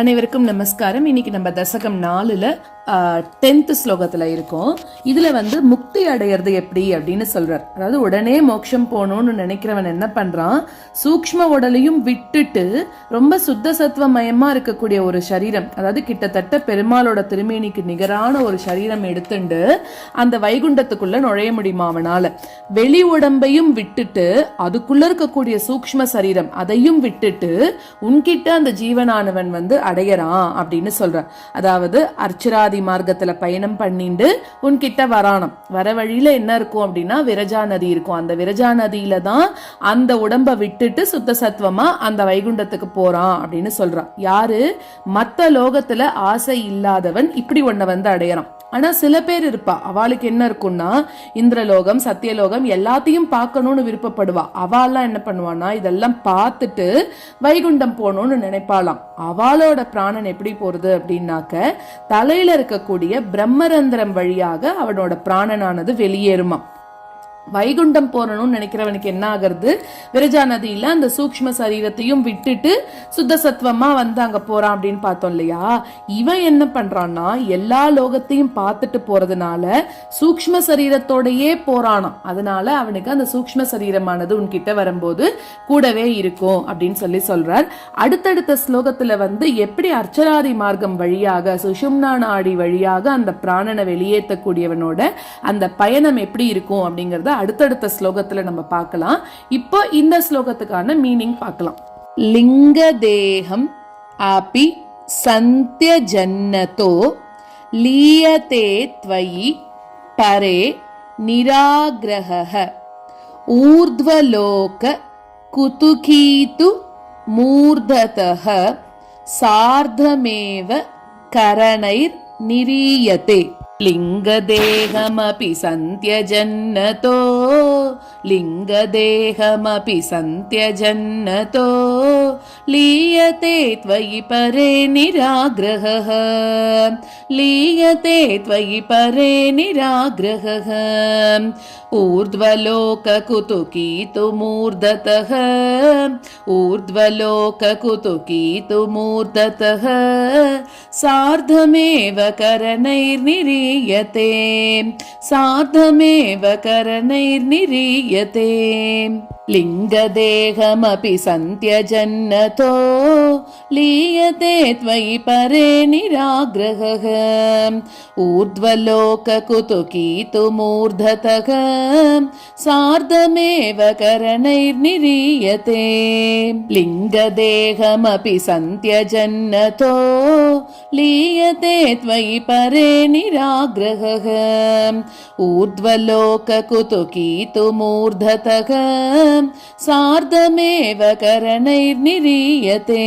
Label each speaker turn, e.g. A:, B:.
A: அனைவருக்கும் நமஸ்காரம். இன்னைக்கு நம்ம தசகம் 4ல 10th ஸ்லோகத்துல இருக்கோம். இதுல முக்தி அடையிறது எப்படி அப்படின்னு சொல்றார். அதாவது உடனே மோட்சம் போகணும்னு நினைக்கிறவன் என்ன பண்றான், சூக்ஷ்ம உடலையும் விட்டுட்டு ரொம்ப சுத்த சத்துவமயமா இருக்கக்கூடிய ஒரு சரீரம், அதாவது கிட்டத்தட்ட பெருமாளோட திருமேனிக்கு நிகரான ஒரு சரீரம் எடுத்துண்டு அந்த வைகுண்டத்துக்குள்ள நுழைய முடியுமா அவனால. வெளி உடம்பையும் விட்டுட்டு அதுக்குள்ள இருக்கக்கூடிய சூக்ஷ்ம சரீரம் அதையும் விட்டுட்டு உன்கிட்ட அந்த ஜீவனானவன் அடையறான் அப்படின்னு சொல்றார். அதாவது அர்ச்சராதி மார்க்கத்துல பயணம் பண்ணிட்டு உன்கிட்ட வரானம். வர வழியில என்ன இருக்கும் அப்படின்னா விரஜா நதி இருக்கும். அந்த விரஜா நதியில தான் அந்த உடம்ப விட்டுட்டு சுத்த சத்துவமா அந்த வைகுண்டத்துக்கு போறான் அப்படின்னு சொல்றான். யாரு? மத்த லோகத்துல ஆசை இல்லாதவன் இப்படி ஒன்ன அடையறான். ஆனா சில பேர் இருப்பா, அவளுக்கு என்ன இருக்கும்னா இந்திரலோகம் சத்தியலோகம் எல்லாத்தையும் பார்க்கணும்னு விருப்பப்படுவா. அவெல்லாம் என்ன பண்ணுவானா இதெல்லாம் பார்த்துட்டு வைகுண்டம் போகணும்னு நினைப்பாளாம். அவளோட பிராணன் எப்படி போறது அப்படின்னாக்க தலையில இருக்கக்கூடிய பிரம்மரந்திரம் வழியாக அவனோட பிராணனானது வெளியேறுமா. வைகுண்டம் போறணும்னு நினைக்கிறவனுக்கு என்ன ஆகிறது, விரஜா நதியில அந்த சூக்ஷ்ம சரீரத்தையும் விட்டுட்டு சுத்த சத்துவமா அங்க போறான் அப்படின்னு பார்த்தோம் இல்லையா. இவன் என்ன பண்றான்னா எல்லா லோகத்தையும் பார்த்துட்டு போறதுனால சூக்ஷ்ம சரீரத்தோடயே போறானாம். அதனால அவனுக்கு அந்த சூக்ஷ்ம சரீரமானது உன்கிட்ட வரும்போது கூடவே இருக்கும் அப்படின்னு சொல்றார். அடுத்தடுத்த ஸ்லோகத்துல எப்படி அர்ச்சராதி மார்க்கம் வழியாக சுஷும்னா நாடி வழியாக அந்த பிராணனை வெளியேற்றக்கூடியவனோட அந்த பயணம் எப்படி இருக்கும் அப்படிங்கறத அடுத்தடுத்த ஸ்லோகத்துல நம்ம பார்க்கலாம். இப்போ இந்த ஸ்லோகத்துக்கான மீனிங் பார்க்கலாம். லிங்க தேகம் ஆபி சந்திய ஜன்னதோ லீயதே த்வயி பரே நிராக்ரஹ ஊர்த்வலோக குதுகீது மூர்ததஹ சார்தமேவ கரணைர் நிரீயதே. லிங்கதேகமபி சந்தியஜன்னதோ லிங்கதேகமபி சந்தியஜன்னதோ லீயதே த்வயி பரே நிராக்ரஹ லீயதே த்வயி பரே நிராக்ரஹ ஊர்த்வலோக குதுகீது மூர்ததஹ ஊர்த்வலோக குதுகீது மூர்ததஹ சார்தமேவ கரணைர் நிரீயதே சார்தமேவ கரணைர் நிரீயதே. லிங்கதேகமபி சந்தியஜன்னதோ லீயதே த்வயி பரே நிராக்ரஹ ஊர்த்வலோக குதுகீது மூர்ததஹ சார்தமேவ கரணைர் நிரீயதே. லிங்கதேகமபி சந்தியஜன்னதோ லீயதே த்வயி பரே நிராக்ரஹ ஊர்த்வலோக குதுகீது மூர்ததஹ சார்தமேவ கரணைர் நிரீயதே.